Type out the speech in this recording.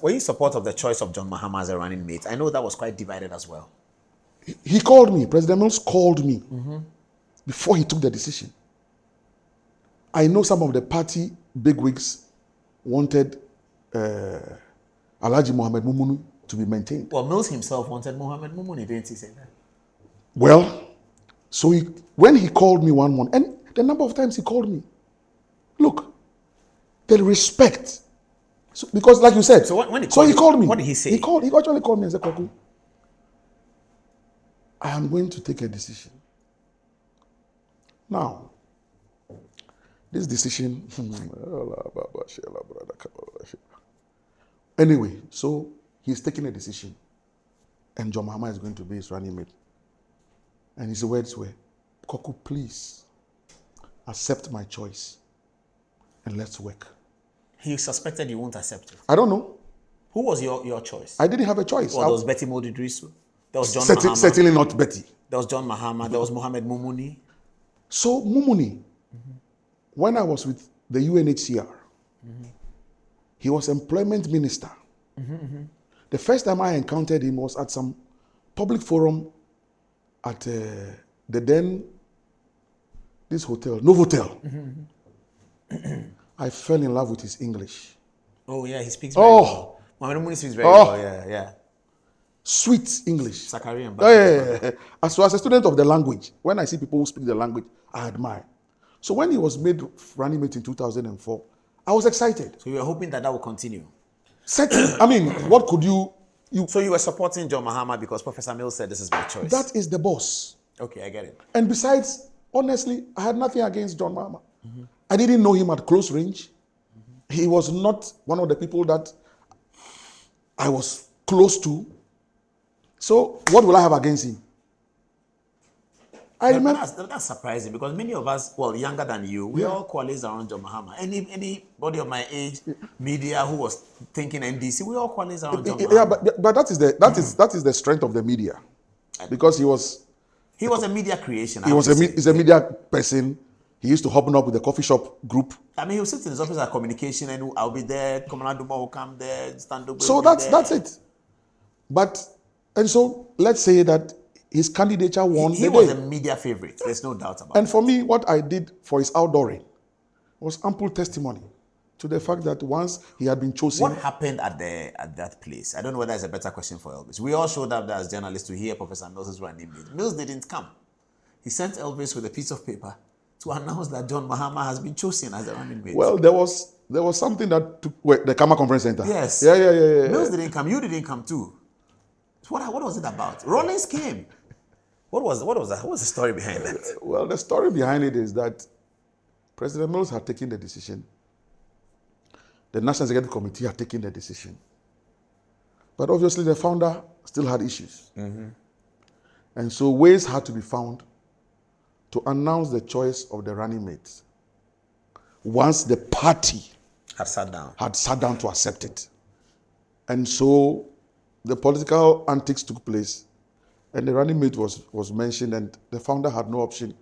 in support of the choice of John Mahama as a running mate? I know that was quite divided as well. He called me. President Mills called me before he took the decision. I know some of the party bigwigs wanted Alhaji Mohammed Mumunu to be maintained. Well, Mills himself wanted Mohammed Mumunu, didn't he say that? Well, so when he called me one morning, and the number of times he called me, look, the respect. So, because like you said, he called me. What did he say? He actually called me and said, Koku, I am going to take a decision. Now, this decision, anyway, so he's taking a decision, and John Mahama is going to be his running mate. And his words were, Koku, please accept my choice and let's work. He suspected you won't accept it. I don't know. Who was your choice? I didn't have a choice. Well, there was Betty Modidrisu. There was John Mahama. Certainly not Betty. There was John Mahama. There was Mohammed Mumuni. So Mumuni, when I was with the UNHCR, he was employment minister. The first time I encountered him was at some public forum at this hotel, Novotel. I fell in love with his English. Oh yeah, he speaks very well. Mohammed Mumuni speaks very well, yeah. Sweet English. Zakarian. Yeah. As a student of the language, when I see people who speak the language, I admire. So when he was made running mate in 2004, I was excited. So you were hoping that will continue? I mean, what could you... So you were supporting John Mahama because Professor Mills said this is my choice? That is the boss. Okay, I get it. And besides, honestly, I had nothing against John Mahama. I didn't know him at close range. He was not one of the people that I was close to. So what will I have against him? I remember... That's surprising because many of us, well, younger than you, we all coalesce around John Mahama. Anybody of my age, media who was thinking NDC, we all coalesce around John Mahama. Yeah, but that is the strength of the media, because he was a media creation. He's a media person. He used to hop up with the coffee shop group. I mean, he would sit in his office at communication and I'll be there, Commander Duma will come there, stand up. So that's it. And so let's say that his candidature won. He was a media favorite. There's no doubt about it. And for me, what I did for his outdooring was ample testimony to the fact that once he had been chosen. What happened at that place? I don't know whether it's a better question for Elvis. We all showed up there as journalists to hear Professor Mills' running mate. Mills didn't come. He sent Elvis with a piece of paper to announce that John Mahama has been chosen as a running mate. Well, there was something that took the Kama Conference Center. Yes. Yeah. Mills didn't come. You didn't come too. What was it about? Rollins came. What was that? What was the story behind that? Well, the story behind it is that President Mills had taken the decision. The National Executive Committee had taken the decision. But obviously the founder still had issues. And so ways had to be found to announce the choice of the running mates once the party had sat down to accept it. And so the political antics took place, and the running mate was mentioned, and the founder had no option